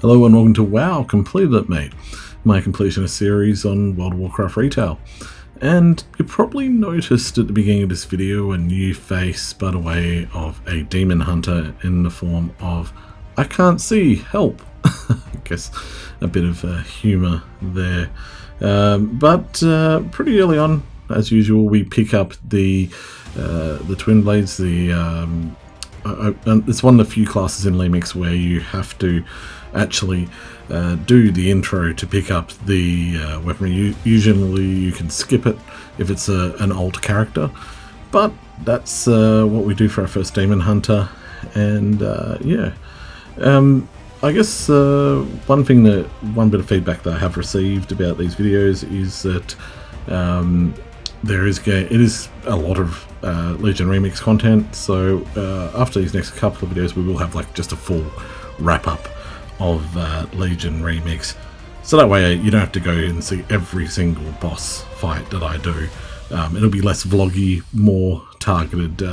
Hello and welcome to WoW Completed It Mate, my completionist series on World of Warcraft retail. And you probably noticed at the beginning of this video a new face by the way of a demon hunter in the form of icantseehelp. I guess a bit of humour there. But pretty early on, as usual, we pick up the twin blades. It's one of the few classes in Lemix where you have to actually do the intro to pick up the weaponry. Usually you can skip it if it's an old character, but that's what we do for our first demon hunter. And yeah, I guess one bit of feedback that I have received about these videos is that it is a lot of Legion Remix content, so after these next couple of videos we will have like just a full wrap up of Legion Remix, so that way you don't have to go and see every single boss fight that I do. It'll be less vloggy, more targeted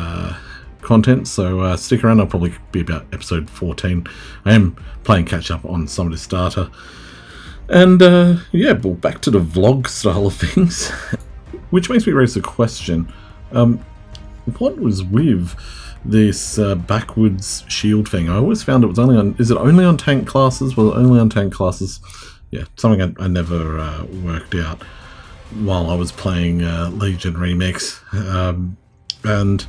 content, so stick around. I'll probably be about episode 14. I am playing catch up on some of this data, and yeah, well, back to the vlog style of things. Which makes me raise the question, what was with this backwards shield thing? I always found it was only on, is it only on tank classes? Well, only on tank classes. Yeah, something I never worked out while I was playing Legion Remix. And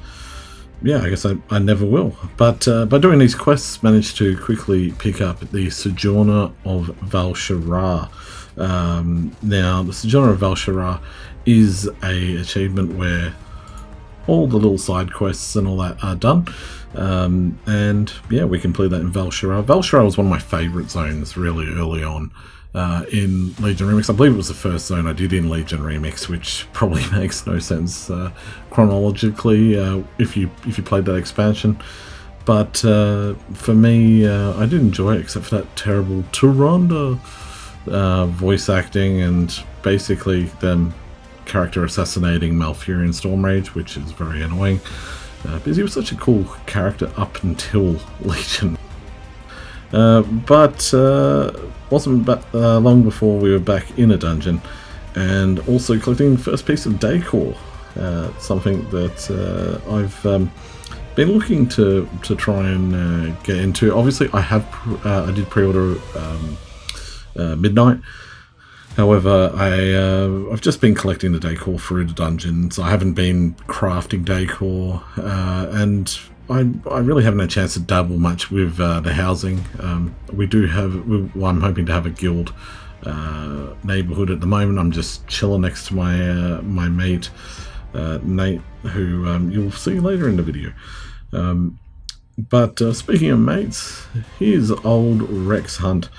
yeah, I guess I never will. But by doing these quests, managed to quickly pick up the Sojourner of Val'sharah. Now, the Sojourner of Val'sharah is a achievement where all the little side quests and all that are done, and yeah, we can play that in Valsharah. Valsharah was one of my favourite zones really early on in Legion Remix. I believe it was the first zone I did in Legion Remix, which probably makes no sense chronologically if you played that expansion. But for me, I did enjoy it, except for that terrible Tyrande voice acting and basically them character assassinating Malfurion Stormrage, which is very annoying because he was such a cool character up until Legion. But wasn't long before we were back in a dungeon and also collecting the first piece of Decor, something that I've been looking to try and get into. Obviously I did pre-order Midnight. However, I've just been collecting the Decor through the dungeons. I haven't been crafting Decor, and I really haven't had a chance to dabble much with the housing. We do have, I'm hoping to have a guild neighborhood at the moment. I'm just chilling next to my mate Nate, who you'll see later in the video. But speaking of mates, here's old Rexhunnt.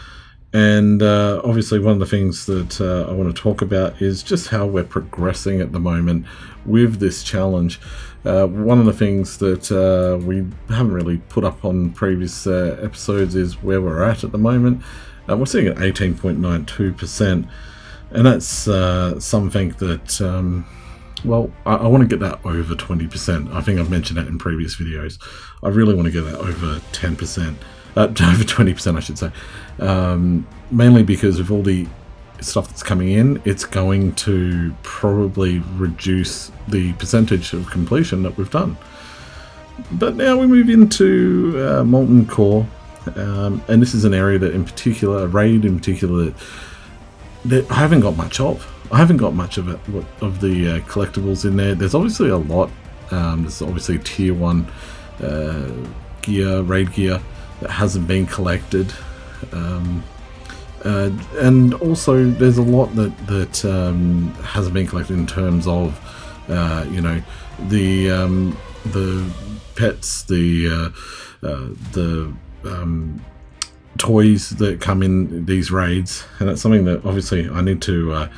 And obviously one of the things that I want to talk about is just how we're progressing at the moment with this challenge. One of the things that we haven't really put up on previous episodes is where we're at the moment. We're sitting at 18.92%, and that's something that, well, I want to get that over 20%. I think I've mentioned that in previous videos. I really want to get that over 10%. Over 20%, I should say. Mainly because of all the stuff that's coming in, it's going to probably reduce the percentage of completion that we've done. But now we move into Molten Core, and this is an area that in particular, a raid in particular, that I haven't got much of. I haven't got much of it, of the collectibles in there. There's obviously a lot. There's obviously tier 1 gear, raid gear, that hasn't been collected, and also there's a lot that hasn't been collected in terms of you know, the pets, the toys that come in these raids, and that's something that obviously I need to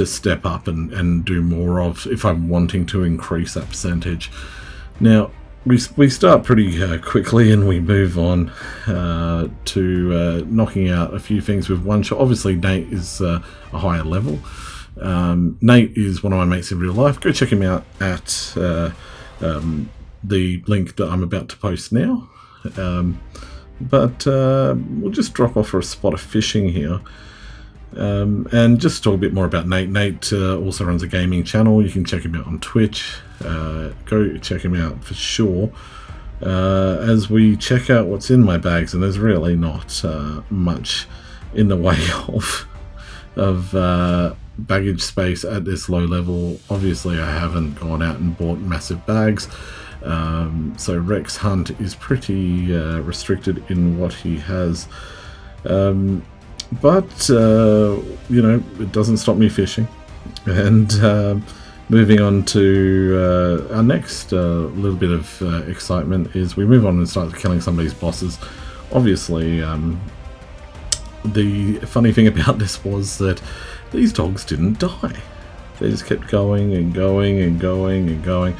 step up and do more of if I'm wanting to increase that percentage. Now, we start pretty quickly and we move on to knocking out a few things with one shot. Obviously Nate is a higher level. Nate is one of my mates in real life. Go check him out at the link that I'm about to post now. but we'll just drop off for a spot of fishing here. And just talk a bit more about Nate. Nate also runs a gaming channel. You can check him out on Twitch. Go check him out for sure. As we check out what's in my bags, and there's really not much in the way of baggage space at this low level. Obviously I haven't gone out and bought massive bags, so Rexhunnt is pretty restricted in what he has, but you know, it doesn't stop me fishing. And moving on to our next little bit of excitement is we move on and start killing some of these bosses. Obviously, the funny thing about this was that these dogs didn't die. They just kept going and going and going and going.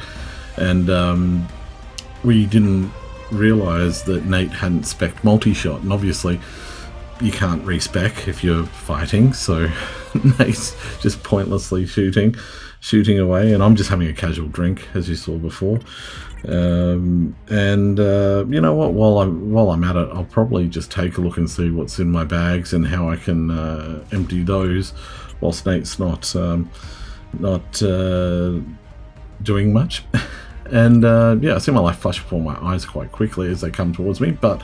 And we didn't realise that Nate hadn't spec'd multi-shot. And obviously, you can't respec if you're fighting. So Nate's just pointlessly shooting away. And I'm just having a casual drink, as you saw before. You know what, while I'm at it, I'll probably just take a look and see what's in my bags and how I can empty those whilst Nate's not doing much. And yeah, I see my life flash before my eyes quite quickly as they come towards me, but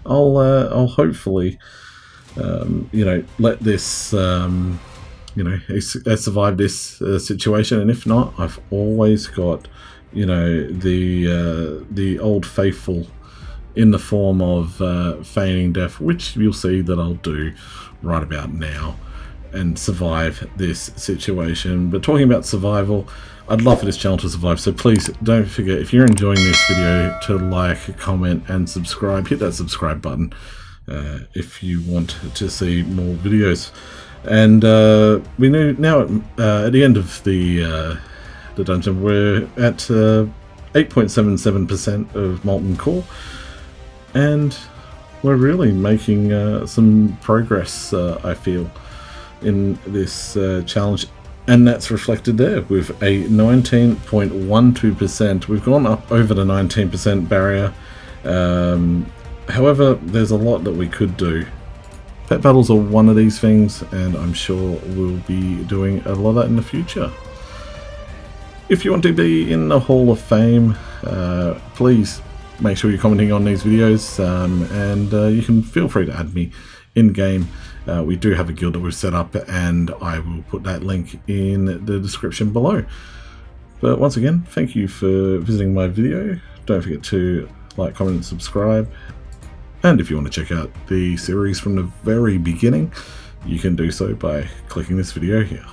I'll hopefully you know, let this you know, survive this situation. And if not, I've always got, you know, the old faithful in the form of feigning death, which you'll see that I'll do right about now and survive this situation. But talking about survival, I'd love for this channel to survive, so please don't forget, if you're enjoying this video, to like, comment and subscribe. Hit that subscribe button if you want to see more videos. And we know now at the end of the dungeon, we're at 8.77% of Molten Core, and we're really making some progress, I feel, in this challenge, and that's reflected there with a 19.12%. We've gone up over the 19% barrier. However, there's a lot that we could do. Pet battles are one of these things, and I'm sure we'll be doing a lot of that in the future. If you want to be in the Hall of Fame, please make sure you're commenting on these videos, and you can feel free to add me in-game. We do have a guild that we've set up, and I will put that link in the description below. But once again, thank you for visiting my video. Don't forget to like, comment and subscribe. And if you want to check out the series from the very beginning, you can do so by clicking this video here.